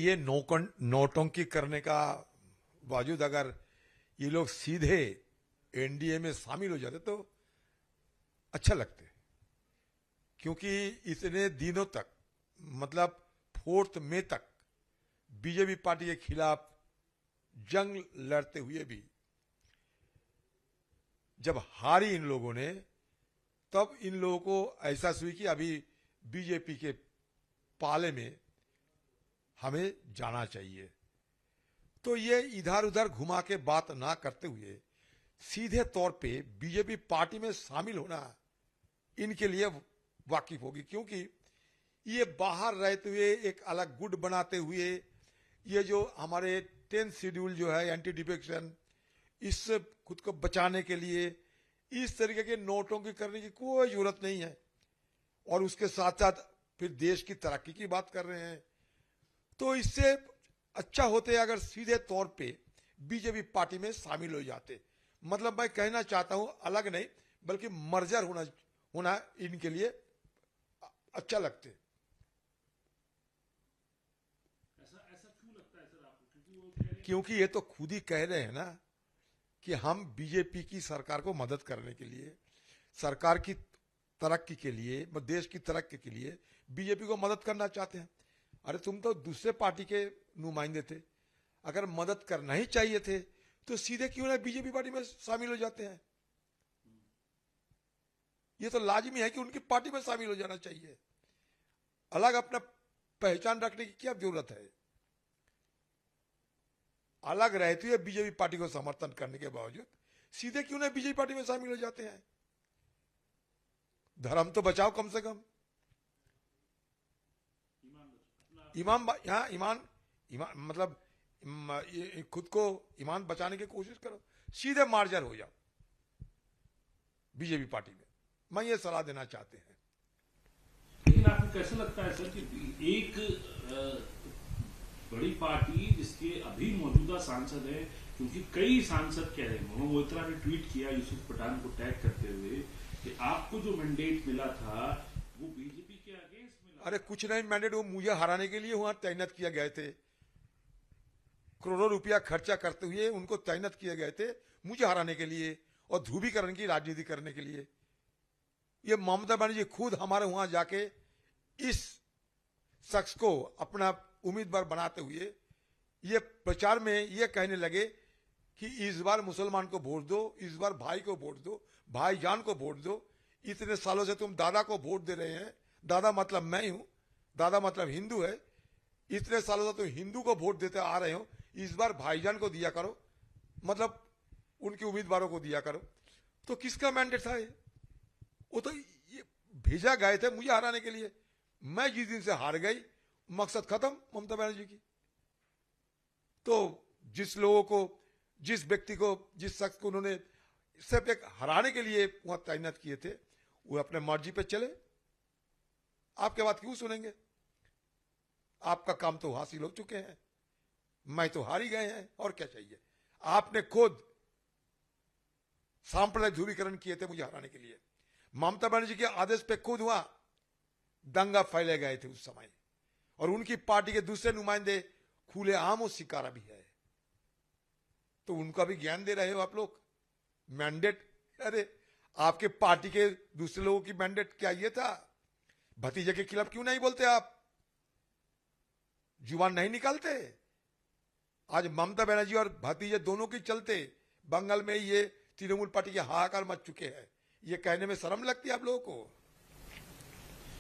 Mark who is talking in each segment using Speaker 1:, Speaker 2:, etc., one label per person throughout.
Speaker 1: ये नौटंकी करने का बावजूद अगर ये लोग सीधे एनडीए में शामिल हो जाते तो अच्छा लगते, क्योंकि इतने दिनों तक मतलब 4 मई तक बीजेपी पार्टी के खिलाफ जंग लड़ते हुए भी जब हारी इन लोगों ने, तब इन लोगों को एहसास हुई कि अभी बीजेपी के पाले में हमें जाना चाहिए। तो ये इधर उधर घुमा के बात ना करते हुए सीधे तौर पे बीजेपी पार्टी में शामिल होना इनके लिए वाकिफ होगी, क्योंकि ये बाहर रहते हुए एक अलग गुट बनाते हुए ये जो हमारे 10th शेड्यूल जो है एंटी डिफेक्शन, इससे खुद को बचाने के लिए इस तरीके के नोटों की करने की कोई जरूरत नहीं है। और उसके साथ साथ फिर देश की तरक्की की बात कर रहे हैं, तो इससे अच्छा होते अगर सीधे तौर पे बीजेपी पार्टी में शामिल हो जाते। मतलब मैं कहना चाहता हूं अलग नहीं बल्कि मर्जर होना इनके लिए अच्छा लगते।
Speaker 2: ऐसा क्यों लगता है सर आपको?
Speaker 1: क्योंकि ये तो खुद ही कह रहे हैं ना कि हम बीजेपी की सरकार को मदद करने के लिए, सरकार की तरक्की के लिए, देश की तरक्की के लिए बीजेपी को मदद करना चाहते हैं। अरे तुम तो दूसरे पार्टी के नुमाइंदे थे, अगर मदद करना ही चाहिए थे तो सीधे क्यों ना बीजेपी पार्टी में शामिल हो जाते हैं। ये तो लाजमी है कि उनकी पार्टी में शामिल हो जाना चाहिए। अलग अपना पहचान रखने की क्या जरूरत है। अलग रहते हुए बीजेपी पार्टी को समर्थन करने के बावजूद सीधे क्यों ना बीजेपी पार्टी में शामिल हो जाते हैं। धर्म तो बचाओ कम से कम। ईमान मतलब खुद को ईमान बचाने की कोशिश करो, सीधे मार्जर हो जाओ बीजेपी पार्टी में। मैं ये सलाह देना चाहते हैं।
Speaker 2: लेकिन आपको कैसा लगता है सर कि एक बड़ी पार्टी जिसके अभी मौजूदा सांसद है, क्योंकि कई सांसद कह रहे हैं, मोहम्मद मोइत्रा ने ट्वीट किया यूसुफ पठान को टैग करते हुए कि आपको जो मैंडेट मिला था वो बीजेपी के अगेंस्ट मिला।
Speaker 1: अरे कुछ नहीं, मैंडेट वो मुझे हराने के लिए वहां तैनात किया गए थे। करोड़ों रुपया खर्चा करते हुए उनको तैनात किए गए थे मुझे हराने के लिए और ध्रुवीकरण की राजनीति करने के लिए। ये ममता बनर्जी खुद हमारे वहां जाके इस शख्स को अपना उम्मीदवार बनाते हुए ये प्रचार में ये कहने लगे कि इस बार मुसलमान को वोट दो, इस बार भाई को वोट दो, भाईजान को वोट दो। इतने सालों से तुम दादा को वोट दे रहे हैं, दादा मतलब मैं हूं, दादा मतलब हिंदू है, इतने सालों से तुम हिंदू को वोट देते आ रहे हो, इस बार भाईजान को दिया करो, मतलब उनके उम्मीदवारों को दिया करो। तो किसका मैंडेट था ये? वो तो ये भेजा गए थे मुझे हराने के लिए। मैं जिस दिन से हार गई मकसद खत्म ममता बनर्जी की। तो जिस लोगों को, जिस व्यक्ति को, जिस शख्स को उन्होंने सिर्फ एक हराने के लिए वहां तैनात किए थे, वो अपने मर्जी पे चले। आपके बात क्यों सुनेंगे? आपका काम तो हासिल हो चुके हैं, मैं तो हार ही गए हैं, और क्या चाहिए। आपने खुद सांप्रदायिक ध्रुवीकरण किए थे मुझे हराने के लिए। ममता बनर्जी के आदेश पे खुद वहां दंगा फैले गए थे उस समय, और उनकी पार्टी के दूसरे नुमाइंदे खुले आम शिकारा भी है। तो उनका भी ज्ञान दे रहे हो आप लोग। मैंडेट, अरे आपके पार्टी के दूसरे लोगों की मैंडेट क्या ये था? भतीजे के खिलाफ क्यों नहीं बोलते आप? जुबान नहीं निकालते? आज ममता बनर्जी और भतीजे दोनों के चलते बंगाल में ये तृणमूल पार्टी के हाहाकार मच चुके हैं। ये कहने में शर्म लगती है आप लोगों को।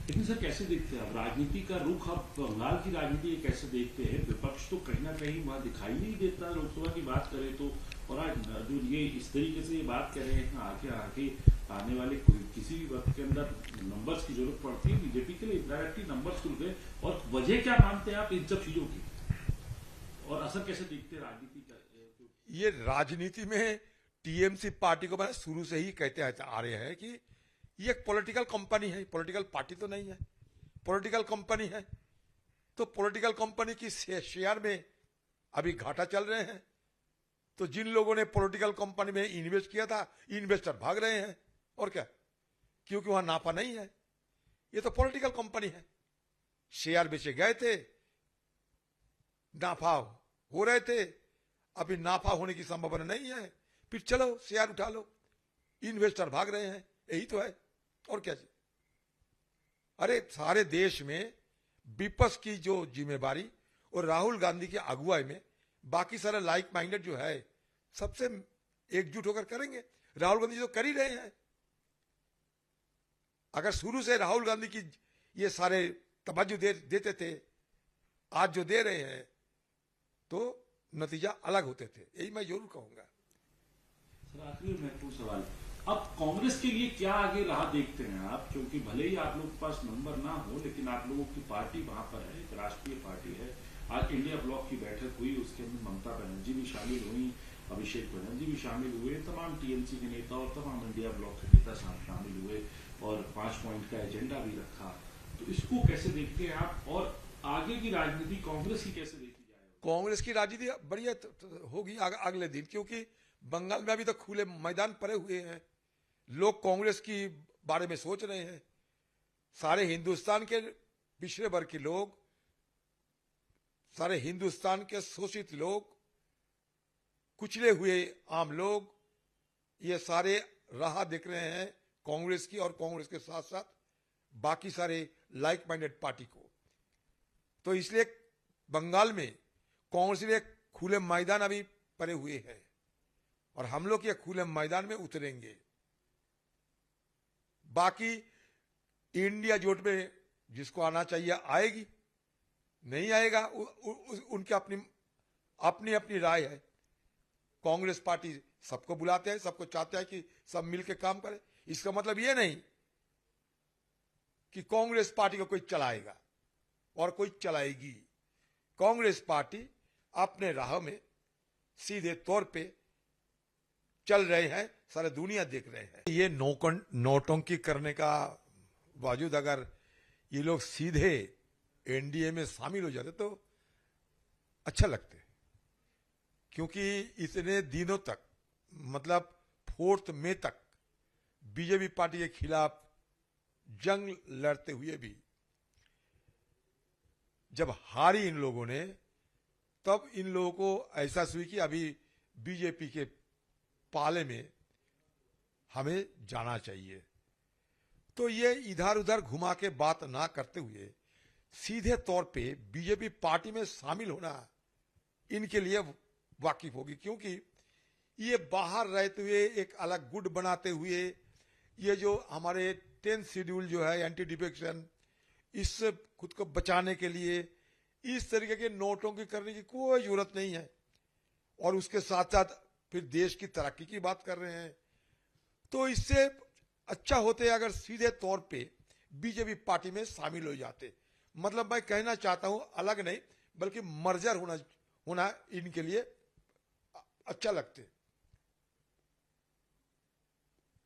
Speaker 2: लेकिन सर कैसे देखते हैं आप राजनीति का रुख? आप बंगाल की राजनीति कैसे देखते हैं? विपक्ष तो कहीं ना कहीं वहां दिखाई नहीं देता, लोकसभा की बात करें तो। और आज जो ये इस तरीके से ये बात कर रहे हैं, आगे आने वाले किसी भी वक्त के अंदर नंबर्स की जरूरत पड़ती है बीजेपी के लिए, इंडायरेक्टली नंबर्स खुल गए। और वजह क्या मानते हैं आप इन सब चीजों की, और असर कैसे देखते हैं राजनीति का?
Speaker 1: ये राजनीति में टीएमसी पार्टी को शुरू से ही कहते आ रहे हैं कि ये एक पॉलिटिकल कंपनी है, पॉलिटिकल पार्टी तो नहीं है, पॉलिटिकल कंपनी है। तो पॉलिटिकल कंपनी की शेयर में अभी घाटा चल रहे हैं। तो जिन लोगों ने पॉलिटिकल कंपनी में इन्वेस्ट किया था, इन्वेस्टर भाग रहे हैं, और क्या, क्योंकि वहां नाफा नहीं है। ये तो पॉलिटिकल कंपनी है, शेयर बेचे गए थे, नाफा हो रहे थे, अभी नाफा होने की संभावना नहीं है, फिर चलो शेयर उठा लो, इन्वेस्टर भाग रहे हैं, यही तो है और क्या चाहिए। अरे सारे देश में विपक्ष की जो जिम्मेवारी और राहुल गांधी की अगुवाई में बाकी सारे लाइक माइंडेड जो है सबसे एकजुट होकर करेंगे। राहुल गांधी तो कर ही रहे हैं। अगर शुरू से राहुल गांधी की ये सारे तवज्जो देते थे, आज जो दे रहे हैं, तो नतीजा अलग होते थे, यही मैं जरूर कहूंगा।
Speaker 2: सर आखिरी महत्वपूर्ण सवाल, अब कांग्रेस के लिए क्या आगे राह देखते हैं आप? क्योंकि भले ही आप लोगों के पास नंबर ना हो, लेकिन आप लोगों की पार्टी वहां पर है, एक राष्ट्रीय पार्टी है। आज इंडिया ब्लॉक की बैठक हुई, उसके अंदर ममता बनर्जी भी शामिल हुई, अभिषेक बनर्जी भी शामिल हुए, तमाम टीएमसी के नेता और तमाम इंडिया ब्लॉक के नेता शामिल हुए और 5 पॉइंट का एजेंडा भी रखा। तो इसको कैसे देखते हैं आप, और आगे की राजनीति कांग्रेस की कैसे देखी जाए?
Speaker 1: कांग्रेस की राजनीति बढ़िया होगी अगले दिन, क्योंकि बंगाल में अभी तक खुले मैदान पड़े हुए हैं। लोग कांग्रेस की बारे में सोच रहे हैं। सारे हिंदुस्तान के पिछड़े वर्ग के लोग, सारे हिंदुस्तान के शोषित लोग, कुचले हुए आम लोग, ये सारे राह देख रहे हैं कांग्रेस की, और कांग्रेस के साथ साथ बाकी सारे लाइक माइंडेड पार्टी को। तो इसलिए बंगाल में कांग्रेस के लिए खुले मैदान अभी पड़े हुए हैं और हम लोग ये खुले मैदान में उतरेंगे। बाकी इंडिया जोट में जिसको आना चाहिए आएगी, नहीं आएगा उनकी अपनी अपनी अपनी राय है। कांग्रेस पार्टी सबको बुलाते हैं, सबको चाहते हैं कि सब मिलकर काम करें। इसका मतलब ये नहीं कि कांग्रेस पार्टी को कोई चलाएगा और कोई चलाएगी। कांग्रेस पार्टी अपने राह में सीधे तौर पे चल रहे हैं, सारे दुनिया देख रहे हैं। ये नोटंकी करने का बावजूद अगर ये लोग सीधे एनडीए में शामिल हो जाते तो अच्छा लगते, क्योंकि इतने दिनों तक, मतलब 4 मई तक बीजेपी पार्टी के खिलाफ जंग लड़ते हुए भी जब हारी इन लोगों ने, तब इन लोगों को एहसास हुई कि अभी बीजेपी के पाले में हमें जाना चाहिए। तो ये इधर उधर घुमा के बात ना करते हुए सीधे तौर पे बीजेपी पार्टी में शामिल होना इनके लिए वाकिफ होगी, क्योंकि ये बाहर रहते हुए एक अलग गुट बनाते हुए ये जो हमारे 10th शेड्यूल जो है एंटी डिफेक्शन, इससे खुद को बचाने के लिए इस तरीके के नोटों की करने की कोई जरूरत नहीं है। और उसके साथ साथ फिर देश की तरक्की की बात कर रहे हैं। तो इससे अच्छा होते अगर सीधे तौर पे बीजेपी पार्टी में शामिल हो जाते। मतलब मैं कहना चाहता हूं अलग नहीं बल्कि मर्जर होना इनके लिए अच्छा लगते।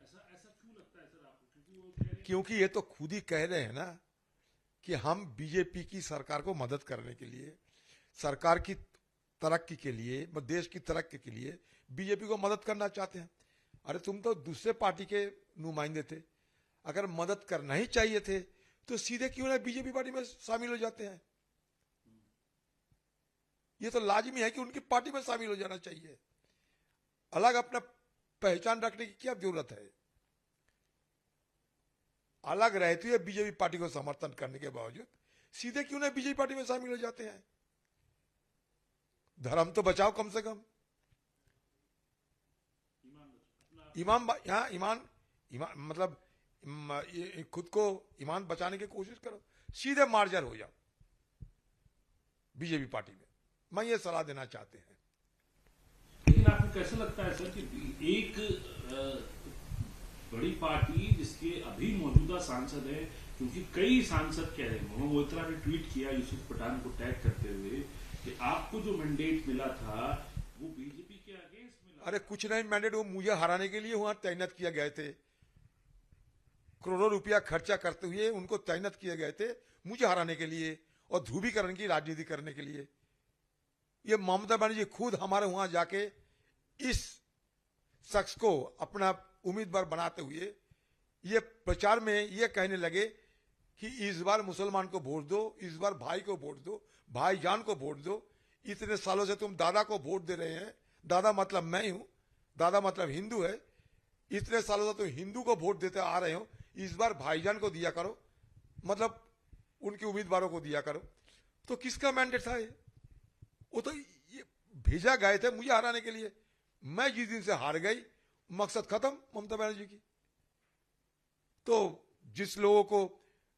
Speaker 2: ऐसा क्यों लगता है सर आपको?
Speaker 1: क्योंकि ये तो खुद ही कह रहे हैं ना कि हम बीजेपी की सरकार को मदद करने के लिए, सरकार की तरक्की के लिए, देश की तरक्की के लिए बीजेपी को मदद करना चाहते हैं। अरे तुम तो दूसरे पार्टी के नुमाइंदे थे, अगर मदद करना ही चाहिए थे तो सीधे क्यों ना बीजेपी पार्टी में शामिल हो जाते हैं। ये तो लाजिमी है कि उनकी पार्टी में शामिल हो जाना चाहिए। अलग अपना पहचान रखने की क्या जरूरत है। अलग रहती है बीजेपी पार्टी को समर्थन करने के बावजूद सीधे क्यों ना बीजेपी पार्टी में शामिल हो जाते हैं। धर्म तो बचाओ कम से कम। ईमान मतलब खुद को ईमान बचाने की कोशिश करो, सीधे मार्जर हो जाओ बीजेपी पार्टी में। मैं ये सलाह देना चाहते हैं।
Speaker 2: लेकिन आपको कैसा लगता है सर कि एक बड़ी पार्टी जिसके अभी मौजूदा सांसद है, क्योंकि कई सांसद कह रहे हैं, मोहम्मद मोइत्रा ने ट्वीट किया यूसुफ पठान को टैग करते हुए कि आपको जो मैंडेट मिला था वो बीजेपी के अगेंस्ट मिला।
Speaker 1: अरे कुछ नहीं, मैंडेट वो मुझे हराने के लिए वहां तैनात किया गए थे। करोड़ों रुपया खर्चा करते हुए उनको तैनात किए गए थे मुझे हराने के लिए और ध्रुवीकरण की राजनीति करने के लिए। ये ममता बनर्जी खुद हमारे वहां जाके इस शख्स को अपना उम्मीदवार बनाते हुए ये प्रचार में ये कहने लगे कि इस बार मुसलमान को वोट दो, इस बार भाई को वोट दो, भाईजान को वोट दो। इतने सालों से तुम दादा को वोट दे रहे हैं, दादा मतलब मैं हूं, दादा मतलब हिंदू है, इतने सालों से तुम हिंदू को वोट देते आ रहे हो, इस बार भाईजान को दिया करो, मतलब उनके उम्मीदवारों को दिया करो। तो किसका मैंडेट था ये? वो तो ये भेजा गए थे मुझे हराने के लिए। मैं जिस दिन से हार गई, मकसद खत्म ममता बनर्जी की। तो जिस लोगों को,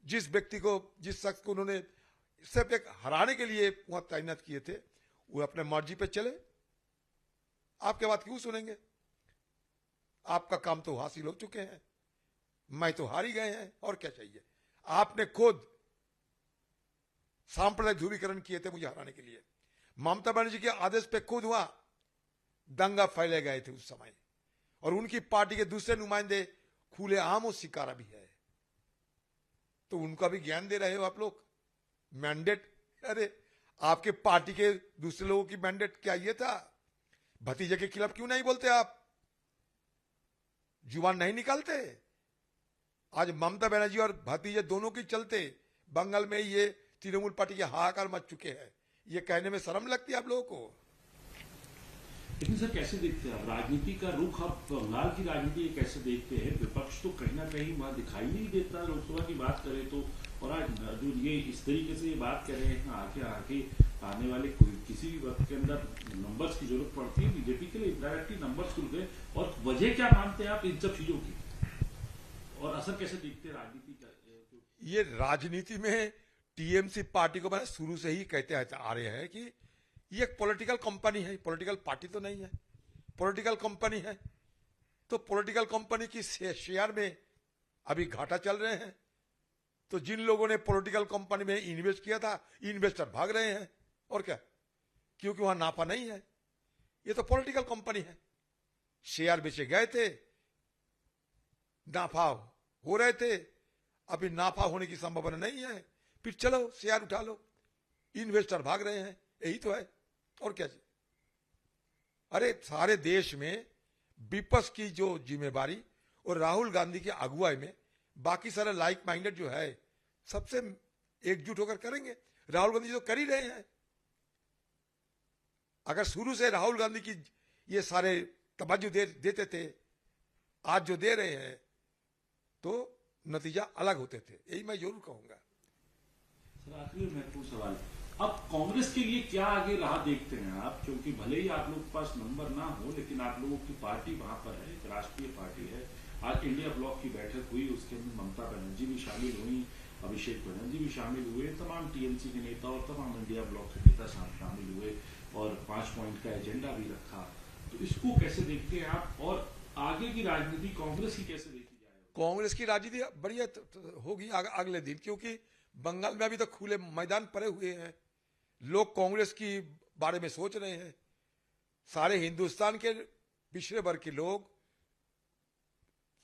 Speaker 1: जिस व्यक्ति को, जिस शख्स को उन्होंने सिर्फ एक हराने के लिए वहां तैनात किए थे, वो अपने मर्जी पे चले। आपके बात क्यों सुनेंगे? आपका काम तो हासिल हो चुके हैं, मैं तो हार ही गए हैं, और क्या चाहिए? आपने खुद सांप्रदायिक ध्रुवीकरण किए थे मुझे हराने के लिए। ममता बनर्जी के आदेश पे खुद वहां दंगा फैले गए थे उस समय, और उनकी पार्टी के दूसरे नुमाइंदे खुले आम शिकारा भी है। तो उनका भी ज्ञान दे रहे हो आप लोग। मैंडेट, अरे आपके पार्टी के दूसरे लोगों की मैंडेट क्या ये था? भतीजे के खिलाफ क्यों नहीं बोलते आप? जुबान नहीं निकालते? आज ममता बनर्जी और भतीजे दोनों के चलते बंगाल में ये तृणमूल पार्टी के हाहाकार मच चुके हैं। ये कहने में शर्म लगती है आप लोगों को।
Speaker 2: लेकिन सर कैसे देखते हैं आप राजनीति का रुख? आप बंगाल की राजनीति कैसे देखते हैं? विपक्ष तो कहीं ना कहीं वहां दिखाई नहीं देता लोकसभा की बात करें तो, और आज जो ये इस तरीके से ये बात कर रहे हैं आगे आने वाले किसी भी वक्त के अंदर नंबर्स की जरूरत पड़ती है बीजेपी के लिए, इनडायरेक्टली नंबर्स खुल गए। और वजह क्या मानते हैं आप इन सब चीजों की, और असर कैसे देखते हैं राजनीति का?
Speaker 1: ये राजनीति में टीएमसी पार्टी को मैंने शुरू से ही कहते आ रहे हैं कि ये एक पॉलिटिकल कंपनी है, पॉलिटिकल पार्टी तो नहीं है, पॉलिटिकल कंपनी है। तो पॉलिटिकल कंपनी की शेयर में अभी घाटा चल रहे हैं। तो जिन लोगों ने पॉलिटिकल कंपनी में इन्वेस्ट किया था, इन्वेस्टर भाग रहे हैं, और क्या? क्योंकि वहां नाफा नहीं है। ये तो पॉलिटिकल कंपनी है, शेयर बेचे गए थे, नाफा हो रहे थे, अभी नाफा होने की संभावना नहीं है, फिर चलो शेयर उठा लो, इन्वेस्टर भाग रहे हैं, यही तो है, और क्या जी? अरे सारे देश में विपक्ष की जो जिम्मेवारी और राहुल गांधी की अगुवाई में बाकी सारे लाइक माइंडेड जो है सबसे एकजुट होकर करेंगे। राहुल गांधी तो कर ही रहे हैं। अगर शुरू से राहुल गांधी की ये सारे तवज्जो देते थे, आज जो दे रहे हैं, तो नतीजा अलग होते थे, यही मैं जरूर कहूंगा।
Speaker 2: सर आखिरी महत्वपूर्ण सवाल, अब कांग्रेस के लिए क्या आगे राह देखते हैं आप? क्योंकि भले ही आप लोगों के पास नंबर ना हो, लेकिन आप लोगों की पार्टी वहां पर है, एक राष्ट्रीय पार्टी है। आज इंडिया ब्लॉक की बैठक हुई, उसके अंदर ममता बनर्जी भी शामिल हुई, अभिषेक बनर्जी भी शामिल हुए, तमाम टीएमसी के नेता और तमाम इंडिया ब्लॉक के नेता शामिल हुए, और 5 पॉइंट का एजेंडा भी रखा। तो इसको कैसे देखते हैं आप, और आगे की राजनीति कांग्रेस की कैसे देखी जाए?
Speaker 1: कांग्रेस की राजनीति बढ़िया होगी अगले दिन, क्योंकि बंगाल में अभी तो खुले मैदान पड़े हुए हैं। लोग कांग्रेस की बारे में सोच रहे हैं। सारे हिंदुस्तान के पिछड़े वर्ग के लोग,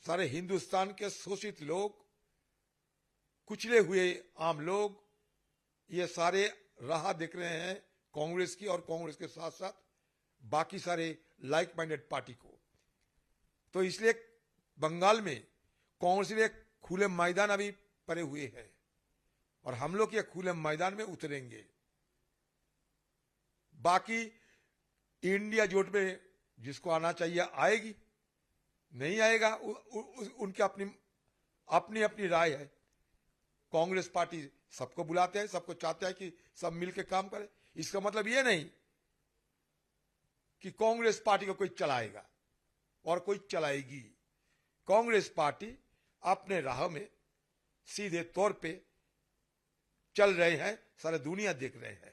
Speaker 1: सारे हिंदुस्तान के शोषित लोग, कुचले हुए आम लोग, ये सारे राह देख रहे हैं कांग्रेस की, और कांग्रेस के साथ साथ बाकी सारे लाइक माइंडेड पार्टी को। तो इसलिए बंगाल में कांग्रेस के लिए खुले मैदान अभी पड़े हुए हैं, और हम लोग ये खुले मैदान में उतरेंगे। बाकी इंडिया जोट में जिसको आना चाहिए आएगी, नहीं आएगा उनकी अपनी अपनी राय है। कांग्रेस पार्टी सबको बुलाते हैं, सबको चाहते हैं कि सब मिलकर काम करें। इसका मतलब ये नहीं कि कांग्रेस पार्टी को कोई चलाएगा और कोई चलाएगी। कांग्रेस पार्टी अपने राह में सीधे तौर पे चल रहे हैं, सारे दुनिया देख रहे हैं।